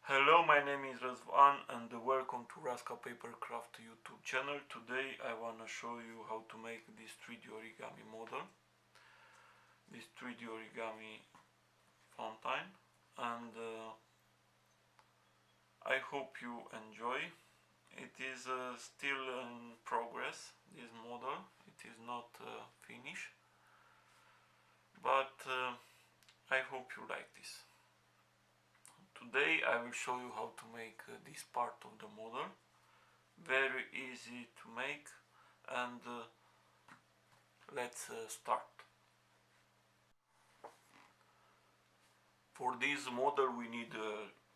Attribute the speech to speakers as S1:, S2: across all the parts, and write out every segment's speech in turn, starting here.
S1: Hello, my name is Razvan and welcome to razcapapercraft YouTube channel. Today I want to show you how to make this 3D origami model, this 3D origami fountain, and I hope you enjoy. It is still in progress, this model. It is not finished, but I hope you like this. Today I will show you how to make this part of the model. Very easy to make, and let's start. For this model we need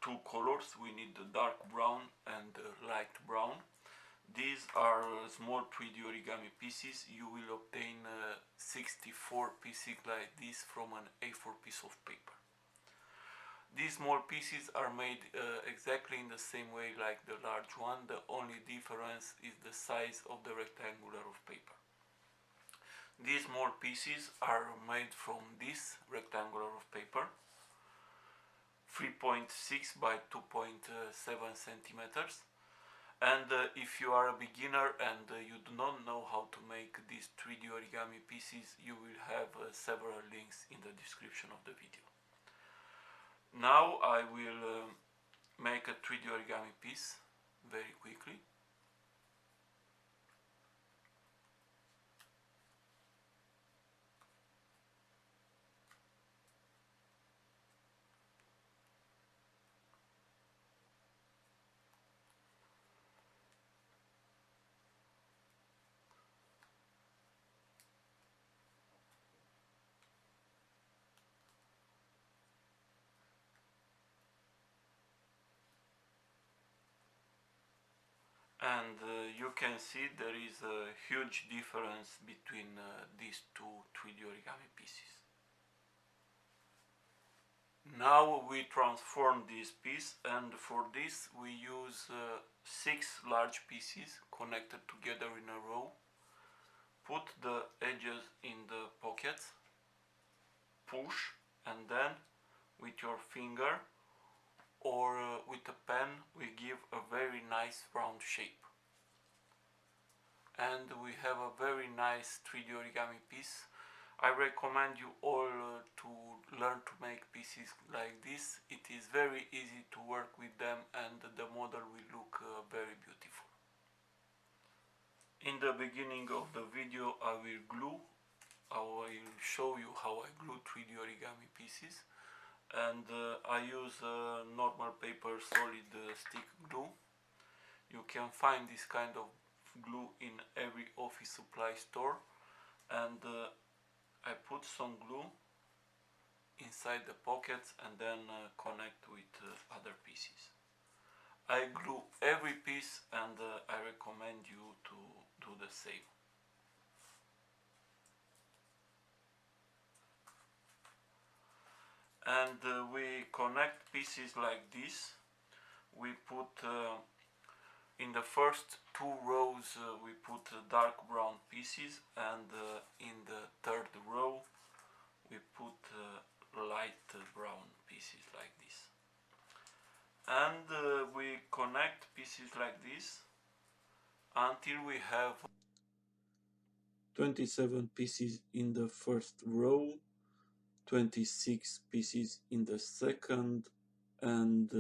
S1: two colors. We need the dark brown and light brown. These are small 3D origami pieces. You will obtain 64 pieces like this from an A4 piece of paper. These small pieces are made exactly in the same way like the large one. The only difference is the size of the rectangular of paper. These small pieces are made from this rectangular of paper, 3.6 by 2.7 centimeters. And if you are a beginner and you do not know how to make these 3D origami pieces, you will have several links in the description of the video. Now I will make a 3D origami piece very quickly. And you can see there is a huge difference between these two 3D origami pieces. Now we transform this piece, and for this we use 6 large pieces connected together in a row. Put the edges in the pockets, push, and then with your finger or with a pen we give a very nice round shape. And we have a very nice 3D origami piece. I recommend you all to learn to make pieces like this. It is very easy to work with them and the model will look very beautiful. In the beginning of the video I will show you how I glue 3D origami pieces, and I use normal paper solid stick glue. You can find this kind of glue in every office supply store, and I put some glue inside the pockets and then connect with other pieces. I glue every piece, and I recommend you to do the same. And we connect pieces like this. We put in the first two rows we put dark brown pieces, and in the third row we put light brown pieces like this. And we connect pieces like this until we have 27 pieces in the first row, 26 pieces in the second, and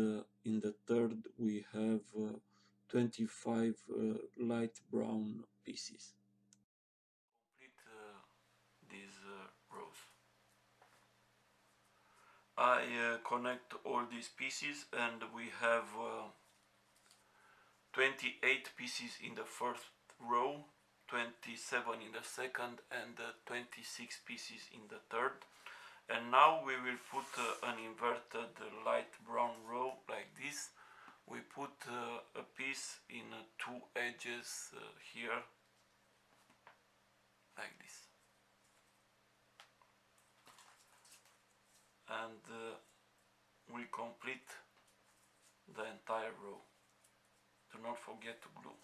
S1: in the third we have 25 light brown pieces. Complete these rows. I connect all these pieces, and we have 28 pieces in the first row, 27 in the second, and 26 pieces in the third. And now we will put an inverted light brown row like this. We put a piece in two edges here like this, and we complete the entire row. Do not forget to glue.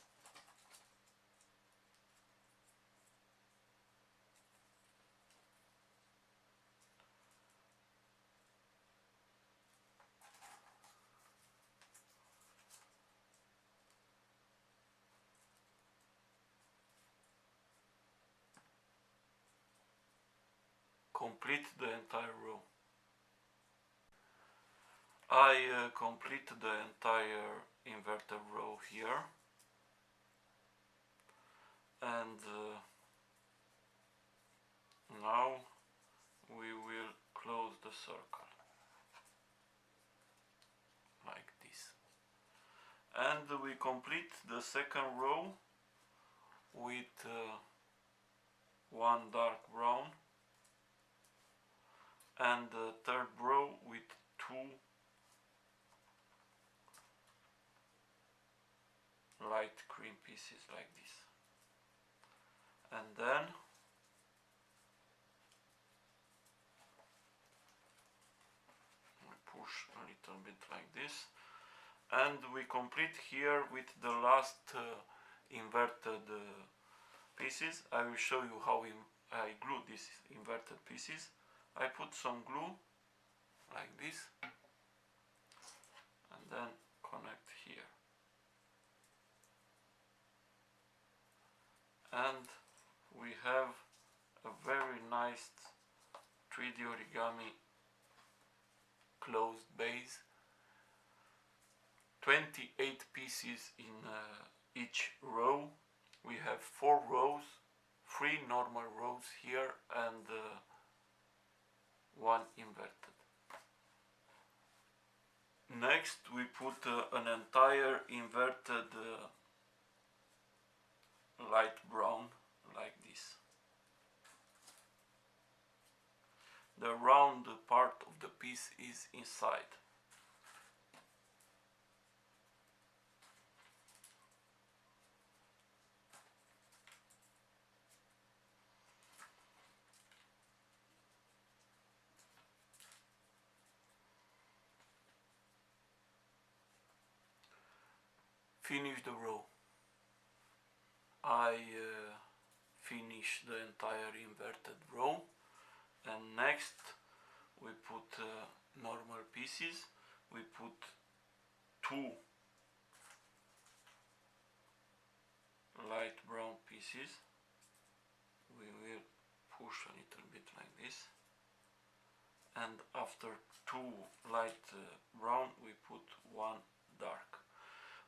S1: complete the entire row. I complete the entire inverted row here, and now we will close the circle like this, and we complete the second row with one dark brown, and the third row with two light cream pieces like this. And then we push a little bit like this, and we complete here with the last inverted pieces. I will show you how I glue these inverted pieces. I put some glue like this and then connect here, and we have a very nice 3D origami closed base. 28 pieces in each row. We have 4 rows, 3 normal rows here and 1 inverted. Next we put an entire inverted light brown like this. The round part of the piece is inside. Finish the row. I finish the entire inverted row, and next we put normal pieces. We put 2 light brown pieces. We will push a little bit like this, and after 2 light brown we put 1 dark.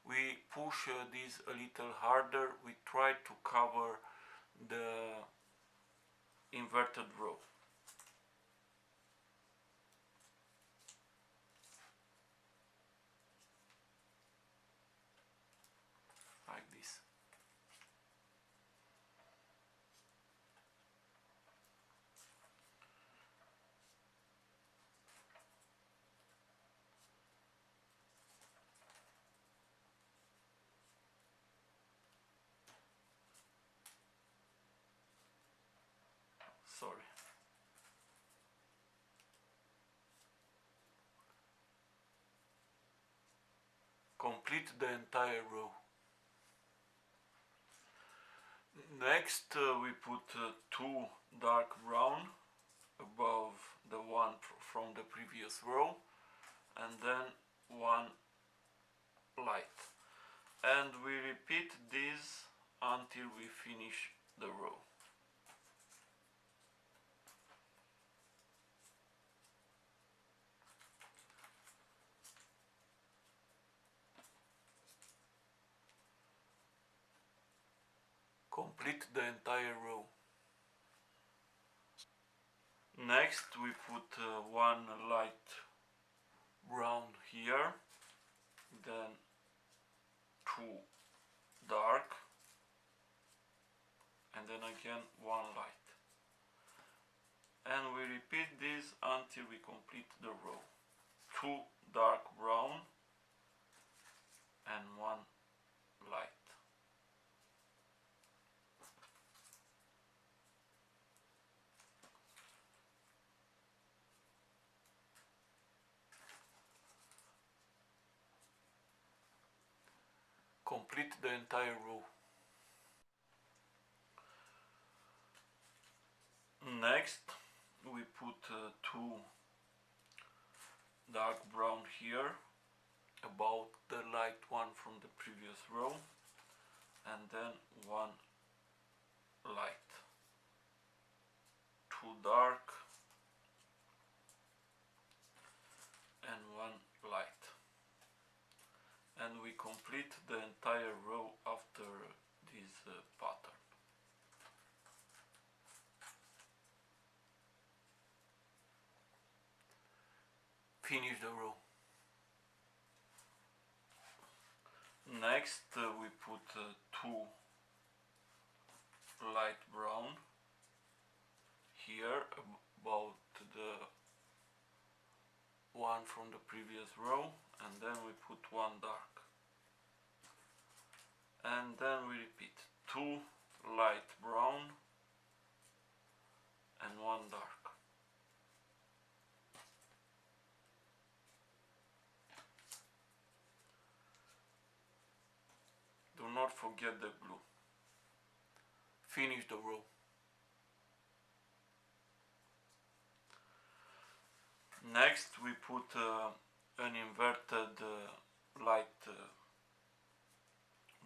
S1: We push this a little harder. We try to cover the inverted row. Like this. Sorry. Complete the entire row. Next we put 2 dark brown above the one from the previous row, and then 1 light, and we repeat this until we finish the row. Complete the entire row. Next we put 1 light brown here, then 2 dark, and then again 1 light, and we repeat this until we complete the row. 2 dark brown and 1 light. Complete the entire row. Next we put 2 dark brown here about the light one from the previous row, and then 1 light. 2 dark and we complete the entire row after this pattern. Finish the row. Next we put two light brown here about the one from the previous row, and then we put one dark, and then we repeat two light brown and one dark. Do not forget the glue. Finish the row. Next we put an inverted light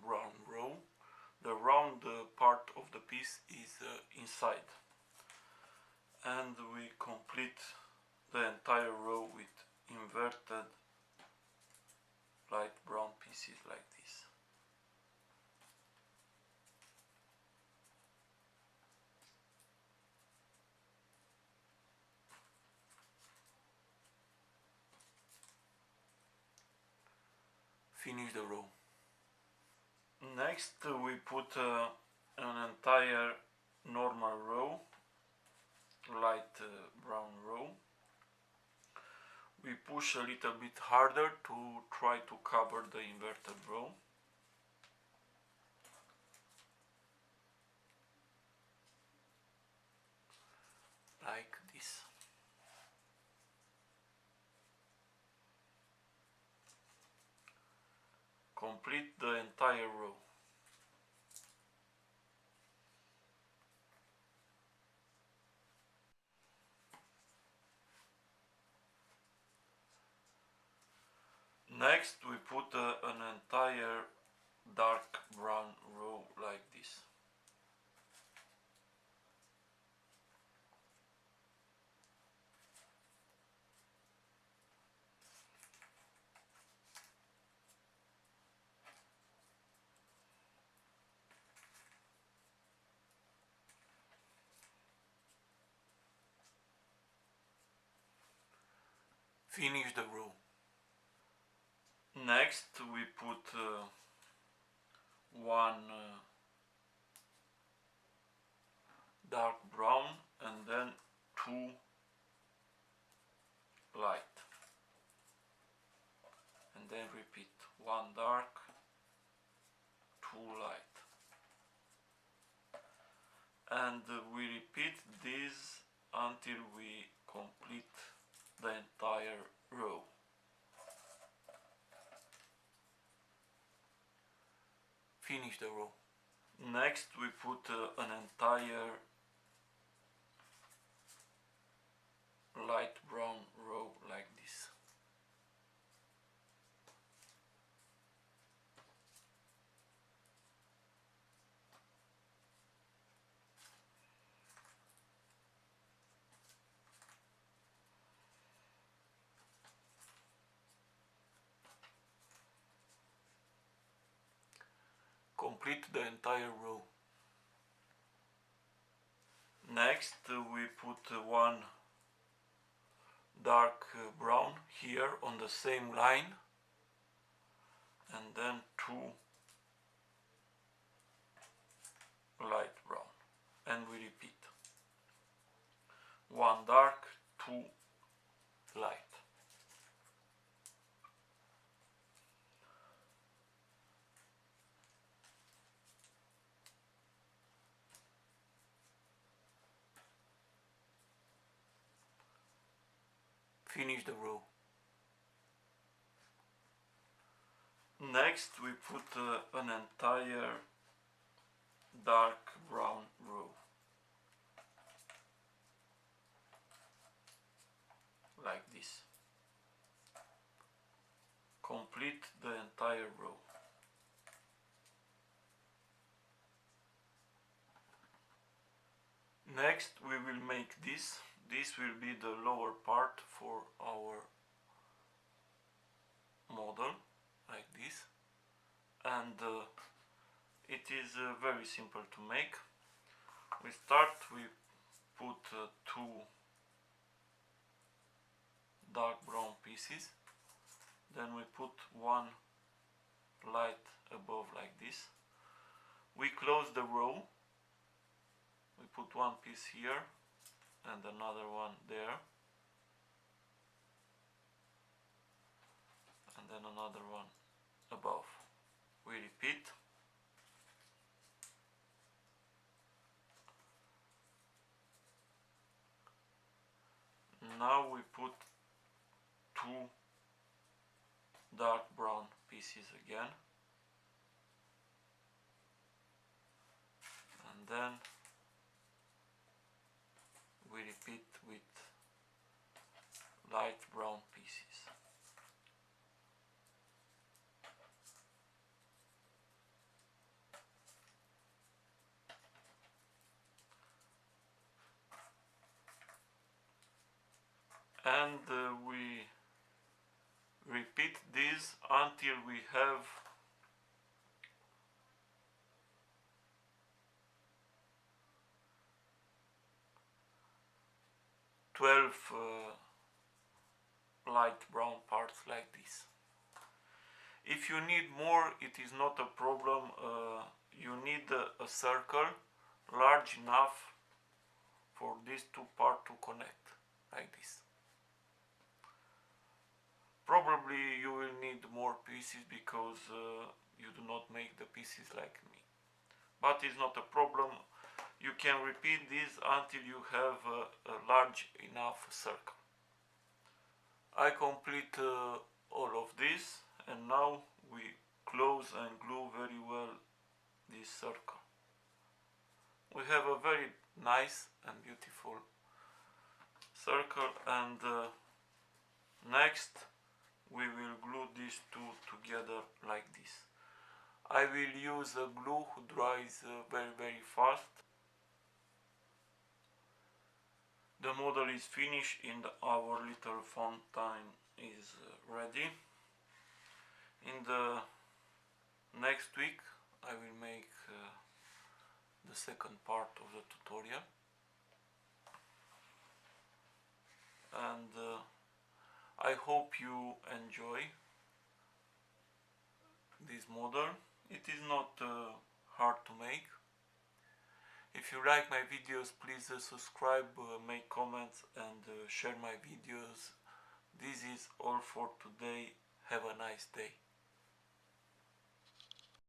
S1: brown row. The round part of the piece is inside, and we complete the entire row with inverted light brown pieces like this. Finish the row. Next we put an entire normal row, light brown row. We push a little bit harder to try to cover the inverted row. Like this. Complete the entire row. Next we put an entire dark brown row like this. Finish the row. Next we put one dark brown and then two light, and then repeat one dark, two light, and we repeat this until we complete the entire row. Finish the row. Next we put an entire light brown row like this. Complete the entire row. Next we put one dark brown here on the same line, and then two light brown, and we repeat one dark, two light. Finish the row. Next we put an entire dark brown row like this. Complete the entire row. Next we will make this. This will be the lower part for our model, like this, and it is very simple to make. We put two dark brown pieces, then we put one light above like this. We close the row, we put one piece here and another one there, and then another one above. We repeat. Now we put two dark brown pieces again, and then we repeat with light brown pieces. And we repeat this until we have 12 light brown parts like this. If you need more, it is not a problem. You need a circle large enough for these two parts to connect like this. Probably you will need more pieces because you do not make the pieces like me, but it's not a problem. You can repeat this until you have a large enough circle. I complete all of this, and now we close and glue very well this circle. We have a very nice and beautiful circle, and next we will glue these two together like this. I will use a glue who dries very fast. The model is finished and our little fountain is ready. In the next week I will make the second part of the tutorial, and I hope you enjoy this model. It is not hard to make. If you like my videos, please subscribe, make comments, and share my videos. This is all for today. Have a nice day.